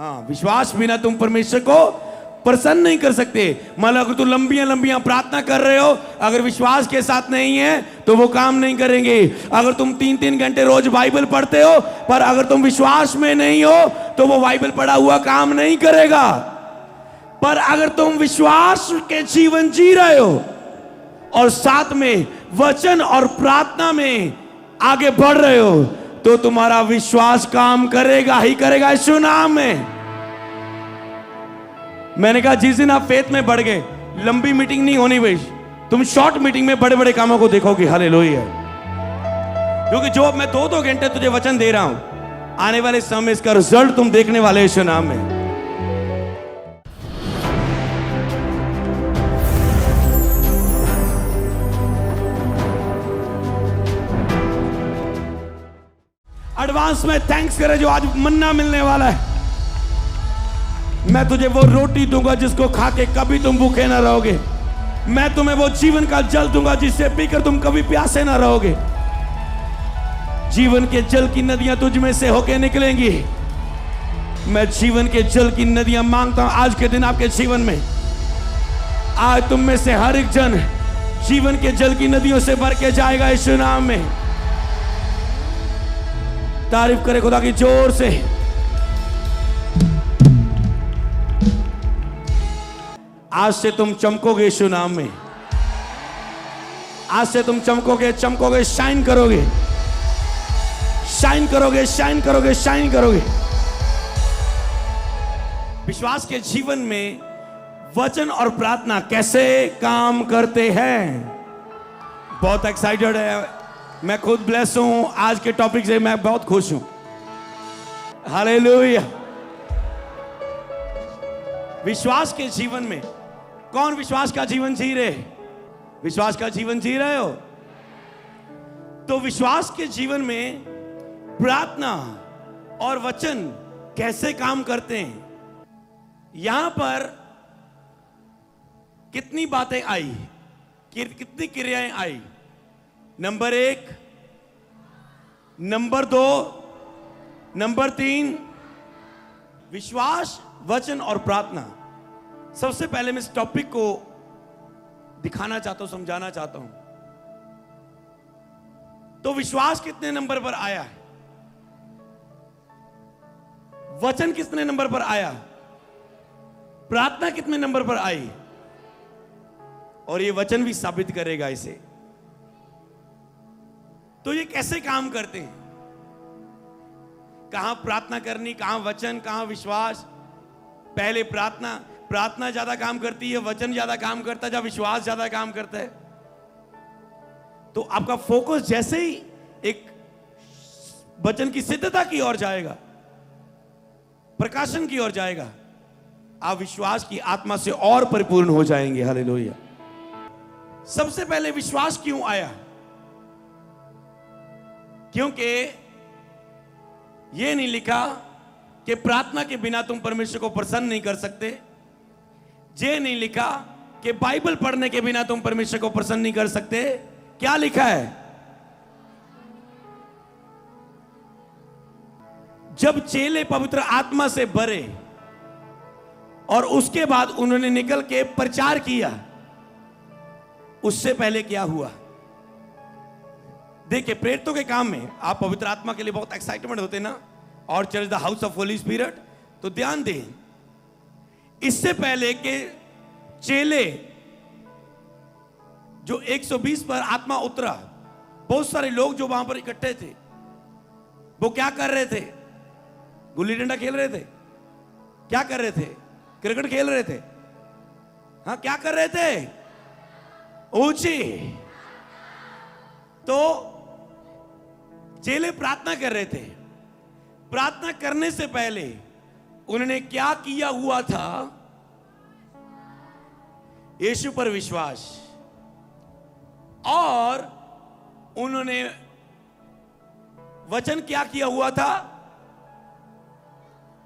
हाँ, विश्वास बिना तुम परमेश्वर को प्रसन्न नहीं कर सकते। मतलब अगर तुम लंबियां लंबियां प्रार्थना कर रहे हो, अगर विश्वास के साथ नहीं है तो वो काम नहीं करेंगे। अगर तुम 3-3 घंटे रोज बाइबल पढ़ते हो, पर अगर तुम विश्वास में नहीं हो तो वो बाइबल पढ़ा हुआ काम नहीं करेगा। पर अगर तुम विश्वास के जीवन जी रहे हो और साथ में वचन और प्रार्थना में आगे बढ़ रहे हो, तो तुम्हारा विश्वास काम करेगा ही करेगा यीशु नाम में। मैंने कहा जिस दिन आप फेथ में बढ़ गए, लंबी मीटिंग नहीं होनी भाई, तुम शॉर्ट मीटिंग में बड़े बड़े कामों को देखोगे। हालेलुया। क्योंकि जो मैं 2-2 घंटे तुझे वचन दे रहा हूं, आने वाले समय में इसका रिजल्ट तुम देखने वाले यीशु नाम में। एडवांस में थैंक्स करे जो आज मन्ना मिलने वाला है। मैं तुझे वो रोटी दूंगा जिसको खा के कभी तुम भूखे ना रहोगे। मैं तुम्हें वो जीवन का जल दूंगा जिससे पीकर तुम कभी प्यासे ना रहोगे। जीवन के जल की नदियां तुझ में से होके निकलेंगी। मैं जीवन के जल की नदियां मांगता हूं आज के दिन आपके जीवन में। आज तुम में से हर एक जन जीवन के जल की नदियों से भर के जाएगा यीशु नाम में। तारीफ करे खुदा की जोर से। आज से तुम चमकोगे यीशु नाम में। आज से तुम चमकोगे, चमकोगे, शाइन करोगे, शाइन करोगे, शाइन करोगे, शाइन करोगे। विश्वास के जीवन में वचन और प्रार्थना कैसे काम करते हैं, बहुत एक्साइटेड है। मैं खुद ब्लेस हूं आज के टॉपिक से, मैं बहुत खुश हूं। हालेलुया। विश्वास के जीवन में कौन विश्वास का जीवन जी रहे? विश्वास का जीवन जी रहे हो तो विश्वास के जीवन में प्रार्थना और वचन कैसे काम करते हैं। यहां पर कितनी बातें आई, कितनी क्रियाएं आई? नंबर 1, नंबर 2, नंबर 3, विश्वास, वचन और प्रार्थना। सबसे पहले मैं इस टॉपिक को दिखाना चाहता हूं, समझाना चाहता हूं। तो विश्वास कितने नंबर पर आया है? वचन कितने नंबर पर आया? प्रार्थना कितने नंबर पर आई? और ये वचन भी साबित करेगा इसे। तो ये कैसे काम करते हैं? कहां प्रार्थना करनी, कहां वचन, कहां विश्वास? पहले प्रार्थना ज्यादा काम करती है, वचन ज्यादा काम करता है, जब विश्वास ज्यादा काम करता है। तो आपका फोकस जैसे ही एक वचन की सिद्धता की ओर जाएगा, प्रकाशन की ओर जाएगा, आप विश्वास की आत्मा से और परिपूर्ण हो जाएंगे। हालेलुया। सबसे पहले विश्वास क्यों आया? क्योंकि यह नहीं लिखा कि प्रार्थना के बिना तुम परमेश्वर को प्रसन्न नहीं कर सकते। ये नहीं लिखा कि बाइबल पढ़ने के बिना तुम परमेश्वर को प्रसन्न नहीं कर सकते। क्या लिखा है? जब चेले पवित्र आत्मा से भरे और उसके बाद उन्होंने निकल के प्रचार किया, उससे पहले क्या हुआ? देखिए, प्रेरितों के काम में आप पवित्र आत्मा के लिए बहुत एक्साइटमेंट होते ना, और church the house of Holi spirit. तो ध्यान दें, इससे पहले के चेले जो 120 पर आत्मा उतरा, बहुत सारे लोग जो वहां पर इकट्ठे थे, वो क्या कर रहे थे? गुल्ली डंडा खेल रहे थे? क्या कर रहे थे? क्रिकेट खेल रहे थे? हाँ, क्या कर रहे थे? ऊंची। तो चेले प्रार्थना कर रहे थे। प्रार्थना करने से पहले उन्होंने क्या किया हुआ था? यीशु पर विश्वास, और उन्होंने वचन क्या किया हुआ था?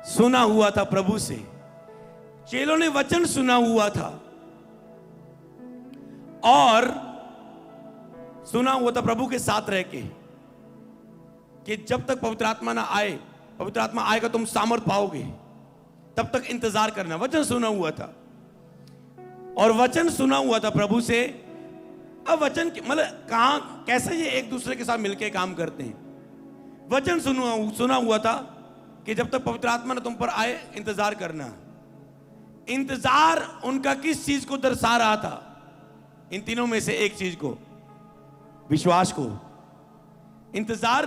सुना हुआ था प्रभु से। चेलों ने वचन सुना हुआ था और सुना हुआ था प्रभु के साथ रह के कि जब तक पवित्र आत्मा ना आए, पवित्र आत्मा आएगा तुम सामर्थ पाओगे। तब तक इंतजार करना। वचन सुना हुआ था और वचन सुना हुआ था प्रभु से। अब वचन मतलब कहाँ कैसे ये एक दूसरे के साथ मिलके काम करते हैं। वचन सुना हुआ था कि जब तक पवित्र आत्मा ने तुम पर आए इंतजार करना। इंतजार उनका किस चीज को दर्शा रहा था? इन तीनों में से एक चीज को, विश्वास को। इंतजार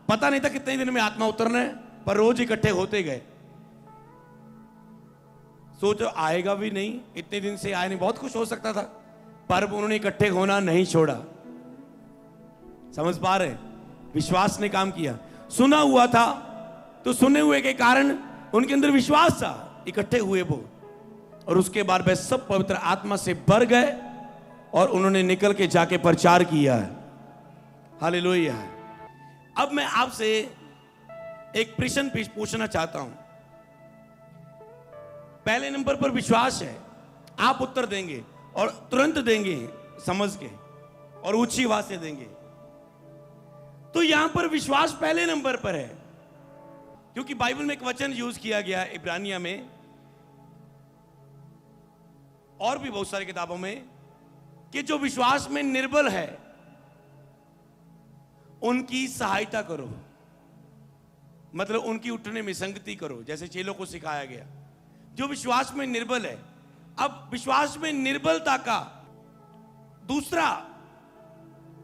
पता नहीं था कितने दिन में आत्मा उतरना है, पर रोज इकट्ठे होते गए। सोचो आएगा भी नहीं, इतने दिन से आया नहीं, बहुत कुछ हो सकता था, पर उन्होंने इकट्ठे होना नहीं छोड़ा। समझ पा रहे? विश्वास ने काम किया। सुना हुआ था तो सुने हुए के कारण उनके अंदर विश्वास था, इकट्ठे हुए वो, और उसके बाद वे सब पवित्र आत्मा से भर गए और उन्होंने निकल के जाके प्रचार किया है। हालेलुया। अब मैं आपसे एक प्रश्न पूछना चाहता हूं। पहले नंबर पर विश्वास है, आप उत्तर देंगे और तुरंत देंगे समझ के और ऊंची आवाज से देंगे। तो यहां पर विश्वास पहले नंबर पर है, क्योंकि बाइबल में एक वचन यूज किया गया है इब्रानिया में और भी बहुत सारी किताबों में, कि जो विश्वास में निर्बल है उनकी सहायता करो, मतलब उनकी उठने में संगति करो, जैसे चेलों को सिखाया गया। जो विश्वास में निर्बल है। अब विश्वास में निर्बलता का दूसरा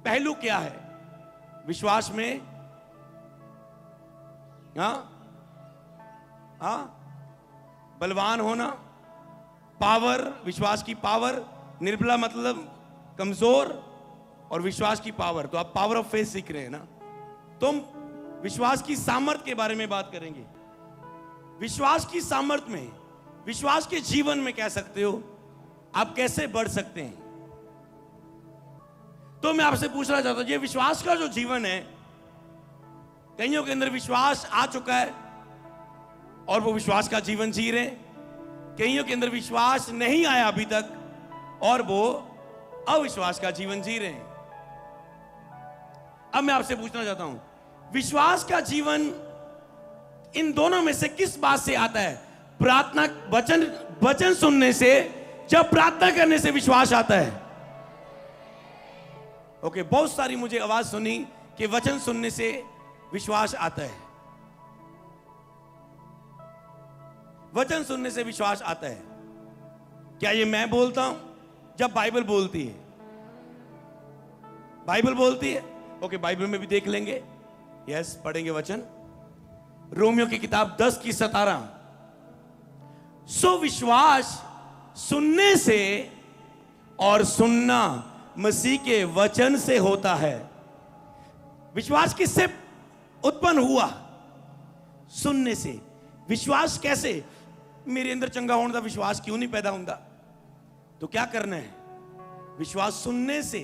पहलू क्या है? विश्वास में बलवान होना, पावर, विश्वास की पावर। निर्बला मतलब कमजोर, और विश्वास की पावर। तो आप पावर ऑफ फेथ सीख रहे हैं ना। तुम विश्वास की सामर्थ्य के बारे में बात करेंगे। विश्वास की सामर्थ्य में, विश्वास के जीवन में कह सकते हो आप कैसे बढ़ सकते हैं। तो मैं आपसे पूछना चाहता हूं, ये विश्वास का जो जीवन है, कईयों के अंदर विश्वास आ चुका है और वो विश्वास का जीवन जी रहे हैं। कईयों के अंदर विश्वास नहीं आया अभी तक और वो अविश्वास का जीवन जी रहे हैं। अब मैं आपसे पूछना चाहता हूं, विश्वास का जीवन इन दोनों में से किस बात से आता है? प्रार्थना, वचन सुनने से। जब प्रार्थना करने से विश्वास आता है। ओके, बहुत सारी मुझे आवाज सुनी कि वचन सुनने से विश्वास आता है। वचन सुनने से विश्वास आता है। क्या ये मैं बोलता हूं? जब बाइबल बोलती है, बाइबल बोलती है। ओके, बाइबल में भी देख लेंगे। यस, पढ़ेंगे वचन। रोमियो की किताब 10:17। सो विश्वास सुनने से और सुनना मसीह के वचन से होता है। विश्वास किससे उत्पन्न हुआ? सुनने से। विश्वास कैसे? मेरे अंदर चंगा होने का विश्वास क्यों नहीं पैदा होता? तो क्या करना है? विश्वास सुनने से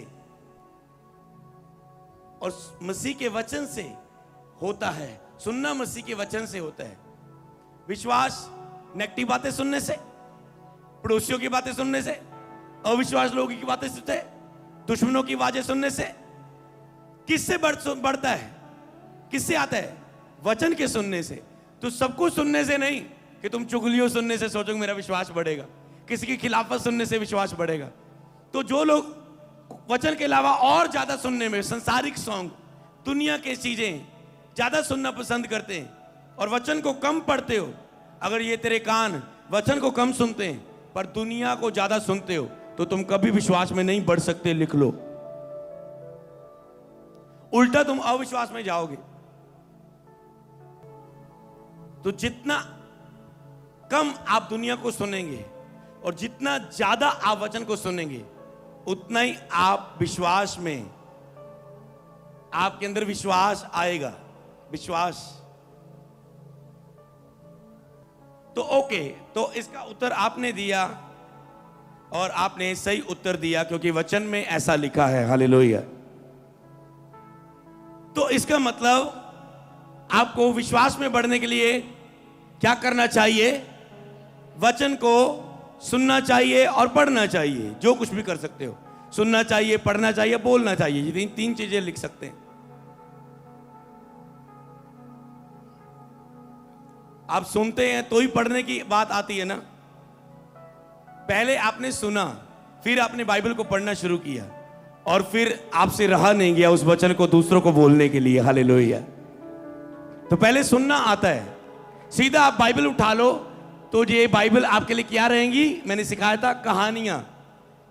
और मसीह के वचन से होता है। सुनना मसीह के वचन से होता है। विश्वास नेगेटिव बातें सुनने से, पड़ोसियों की बातें सुनने से, अविश्वास लोगों की बातें सुनते, दुश्मनों की आवाजें सुनने से। किससे बढ़ता है? किससे आता है? वचन के सुनने से। तो सब कुछ सुनने से नहीं कि तुम चुगलियों सुनने से सोचोगे मेरा विश्वास बढ़ेगा, किसी की खिलाफत सुनने से विश्वास बढ़ेगा। तो जो लोग वचन के अलावा और ज्यादा सुनने में, संसारिक सॉन्ग, दुनिया की चीजें ज्यादा सुनना पसंद करते हैं और वचन को कम पढ़ते हो, अगर ये तेरे कान वचन को कम सुनते हैं पर दुनिया को ज्यादा सुनते हो, तो तुम कभी विश्वास में नहीं बढ़ सकते। लिख लो, उल्टा तुम अविश्वास में जाओगे। तो जितना कम आप दुनिया को सुनेंगे और जितना ज्यादा आप वचन को सुनेंगे, उतना ही आप विश्वास में, आपके अंदर विश्वास आएगा। विश्वास। तो ओके, तो इसका उत्तर आपने दिया और आपने सही उत्तर दिया, क्योंकि वचन में ऐसा लिखा है। हालेलुया। तो इसका मतलब आपको विश्वास में बढ़ने के लिए क्या करना चाहिए? वचन को सुनना चाहिए और पढ़ना चाहिए। जो कुछ भी कर सकते हो, सुनना चाहिए, पढ़ना चाहिए, बोलना चाहिए। ये तीन चीजें लिख सकते हैं। आप सुनते हैं तो ही पढ़ने की बात आती है ना। पहले आपने सुना, फिर आपने बाइबल को पढ़ना शुरू किया, और फिर आपसे रहा नहीं गया उस वचन को दूसरों को बोलने के लिए। हालेलुया। तो पहले सुनना आता है, सीधा आप बाइबल उठा लो तो ये बाइबल आपके लिए क्या रहेंगी? मैंने सिखाया था, कहानियां,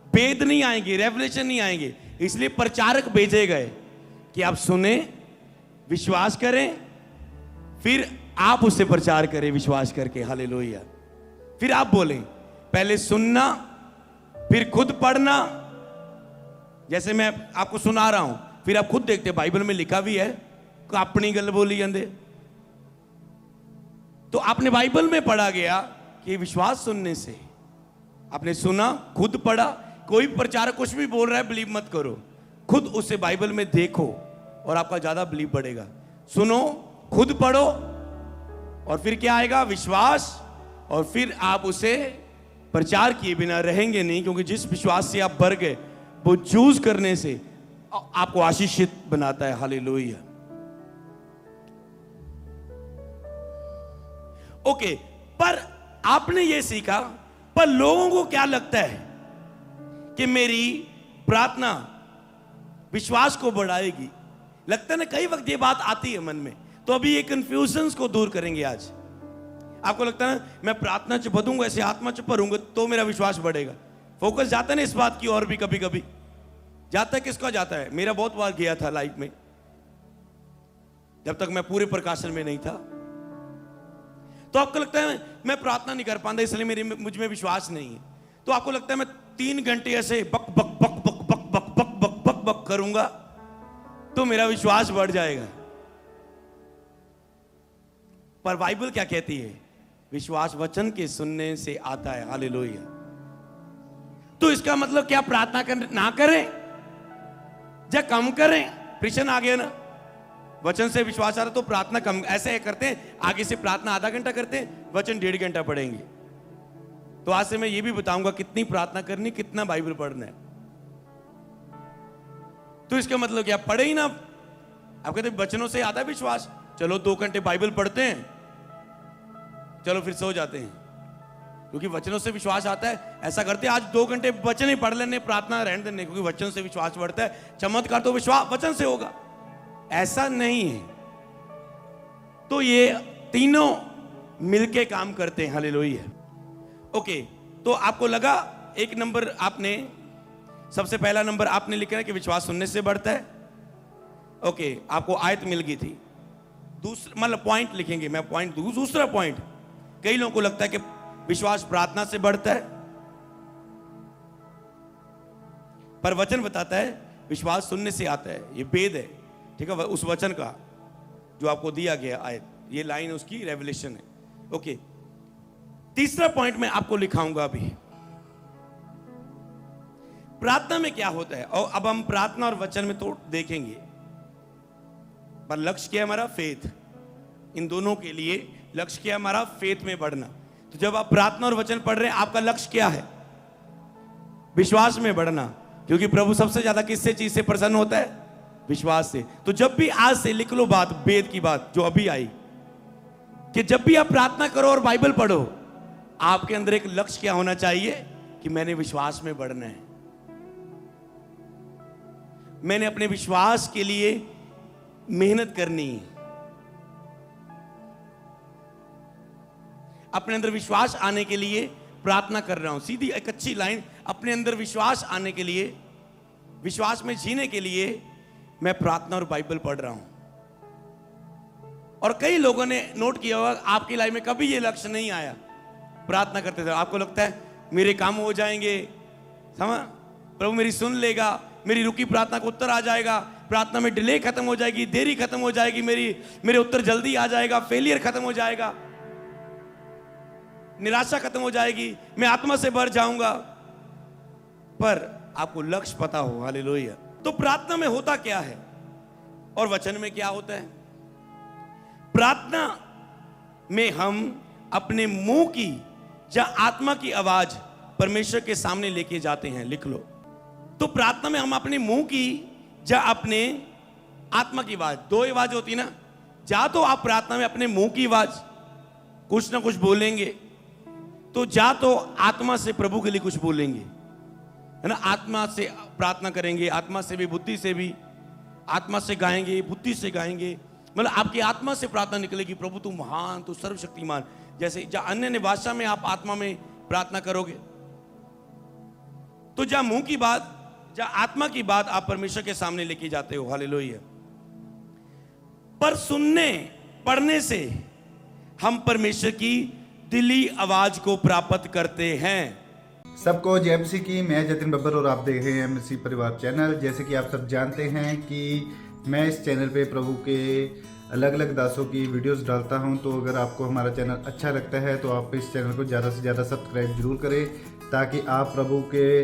वेद नहीं आएंगे, रेवलेशन नहीं आएंगे। इसलिए प्रचारक भेजे गए कि आप सुने, विश्वास करें, फिर आप उससे प्रचार करें विश्वास करके। हालेलुया। फिर आप बोलें, पहले सुनना, फिर खुद पढ़ना। जैसे मैं आपको सुना रहा हूं, फिर आप खुद देखते, बाइबल में लिखा भी है कि अपनी गल बोली जाते। तो आपने बाइबल में पढ़ा गया कि विश्वास सुनने से, आपने सुना, खुद पढ़ा। कोई प्रचारक कुछ भी बोल रहा है, बिलीव मत करो, खुद उसे बाइबल में देखो और आपका ज्यादा बिलीव बढ़ेगा। सुनो, खुद पढ़ो, और फिर क्या आएगा? विश्वास। और फिर आप उसे प्रचार किए बिना रहेंगे नहीं, क्योंकि जिस विश्वास से आप भर गए वो चूज करने से आपको आशीषित बनाता है। हालेलुया। ओके, पर आपने ये सीखा, पर लोगों को क्या लगता है कि मेरी प्रार्थना विश्वास को बढ़ाएगी? लगता है ना, कई वक्त ये बात आती है मन में। तो अभी ये कंफ्यूजन्स को दूर करेंगे आज। आपको लगता है ना, मैं प्रार्थना च बढ़ूंगा, ऐसे आत्मा च भरूंगा तो मेरा विश्वास बढ़ेगा। फोकस जाता है ना इस बात की, और भी कभी कभी जाता है। किसका जाता है? मेरा बहुत बार गया था लाइफ में, जब तक मैं पूरे प्रकाशन में नहीं था। तो आपको लगता है मैं प्रार्थना नहीं कर पाता, इसलिए मुझ में विश्वास नहीं है। तो आपको लगता है मैं 3 घंटे ऐसे बक बक बक बक बक बक बक बक बक बक करूंगा तो मेरा विश्वास बढ़ जाएगा। पर बाइबल क्या कहती है? विश्वास वचन के सुनने से आता है। हालेलुया। तो इसका मतलब क्या प्रार्थना ना करें या कम करें? प्रश्न आ गया ना। वचन से विश्वास आ रहा तो प्रार्थना कम, ऐसे करते हैं, आगे से प्रार्थना आधा घंटा करते हैं, वचन 1.5 घंटा पढ़ेंगे। तो आज से मैं ये भी बताऊंगा कितनी प्रार्थना करनी, कितना बाइबल पढ़ना है। तो इसका मतलब क्या? पढ़े ही ना। आप कहते वचनों से आता है विश्वास, चलो 2 घंटे बाइबल पढ़ते हैं, चलो फिर सो जाते हैं, क्योंकि वचनों से विश्वास आता है। ऐसा करते हैं, आज 2 घंटे वचन ही पढ़ लेने, प्रार्थना रहने देने, क्योंकि वचन से विश्वास बढ़ता है। चमत्कार तो विश्वास वचन से होगा, ऐसा नहीं है। तो ये तीनों मिलके काम करते हैं। हालेलुया। ओके, तो आपको लगा एक नंबर आपने, सबसे पहला नंबर आपने लिखा है कि विश्वास सुनने से बढ़ता है। ओके, आपको आयत मिल गई थी। दूसरा मतलब पॉइंट लिखेंगे, मैं पॉइंट दूसरा पॉइंट, कई लोगों को लगता है कि विश्वास प्रार्थना से बढ़ता है, पर वचन बताता है विश्वास सुनने से आता है। ये भेद है, ठीक है, उस वचन का जो आपको दिया गया आयत, ये लाइन उसकी रेवलेशन है। ओके, तीसरा पॉइंट मैं आपको लिखाऊंगा अभी। प्रार्थना में क्या होता है, और अब हम प्रार्थना और वचन में तो देखेंगे, पर लक्ष्य क्या है हमारा? फेथ। इन दोनों के लिए लक्ष्य क्या है हमारा? फेथ में बढ़ना। तो जब आप प्रार्थना और वचन पढ़ रहे हैं, आपका लक्ष्य क्या है? विश्वास में बढ़ना, क्योंकि प्रभु सबसे ज्यादा किससे चीज से प्रसन्न होता है? विश्वास से। तो जब भी आज से लिख लो बात, वेद की बात जो अभी आई, कि जब भी आप प्रार्थना करो और बाइबल पढ़ो, आपके अंदर एक लक्ष्य क्या होना चाहिए? कि मैंने विश्वास में बढ़ना है, मैंने अपने विश्वास के लिए मेहनत करनी है। अपने अंदर विश्वास आने के लिए प्रार्थना कर रहा हूं। सीधी एक अच्छी लाइन, अपने अंदर विश्वास आने के लिए, विश्वास में जीने के लिए मैं प्रार्थना और बाइबल पढ़ रहा हूं। और कई लोगों ने नोट किया होगा, आपकी लाइफ में कभी ये लक्ष्य नहीं आया। प्रार्थना करते थे, आपको लगता है मेरे काम हो जाएंगे, समझ, प्रभु मेरी सुन लेगा, मेरी रुकी प्रार्थना को उत्तर आ जाएगा, प्रार्थना में डिले खत्म हो जाएगी, देरी खत्म हो जाएगी, मेरे उत्तर जल्दी आ जाएगा, फेलियर खत्म हो जाएगा, निराशा खत्म हो जाएगी, मैं आत्मा से भर जाऊंगा। पर आपको लक्ष्य पता हो। हालेलुया। तो प्रार्थना में होता क्या है और वचन में क्या होता है? प्रार्थना में हम अपने मुंह की या आत्मा की आवाज परमेश्वर के सामने लेके जाते हैं। लिख लो। तो प्रार्थना में हम अपने मुंह की या अपने आत्मा की आवाज, 2 आवाज होती है ना। या तो आप प्रार्थना में अपने मुंह की आवाज कुछ ना कुछ बोलेंगे, तो तो आत्मा से प्रभु के लिए कुछ बोलेंगे, है ना। आत्मा से प्रार्थना करेंगे, आत्मा से भी, बुद्धि से भी, आत्मा से गाएंगे, बुद्धि से गाएंगे, मतलब आपकी आत्मा से प्रार्थना निकलेगी, प्रभु तू महान, तू सर्वशक्तिमान। जैसे जहां अन्य भाषा में आप आत्मा में प्रार्थना करोगे, तो जहां मुंह की बात, जहां आत्मा की बात आप परमेश्वर के सामने लेके जाते हो, हालेलुया। पर सुनने, पढ़ने से हम परमेश्वर की दिली आवाज को प्राप्त करते हैं। सबको जय मसीह की। मैं जतिन बब्बर और आप देख रहे हैं मसीह परिवार चैनल। जैसे कि आप सब जानते हैं कि मैं इस चैनल पे प्रभु के अलग अलग दासों की वीडियोस डालता हूं, तो अगर आपको हमारा चैनल अच्छा लगता है तो आप इस चैनल को ज़्यादा से ज़्यादा सब्सक्राइब जरूर करें, ताकि आप प्रभु के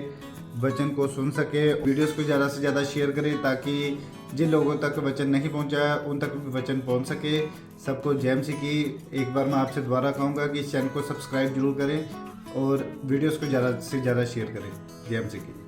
वचन को सुन सके। वीडियोस को ज़्यादा से ज़्यादा शेयर करें, ताकि जिन लोगों तक वचन नहीं पहुंचा उन तक भी वचन पहुंच सके। सबको जय मसीह की। एक बार मैं आपसे दोबारा कहूँगा कि इस चैनल को सब्सक्राइब जरूर करें और वीडियोस को ज़्यादा से ज़्यादा शेयर करें। जय मसीह की।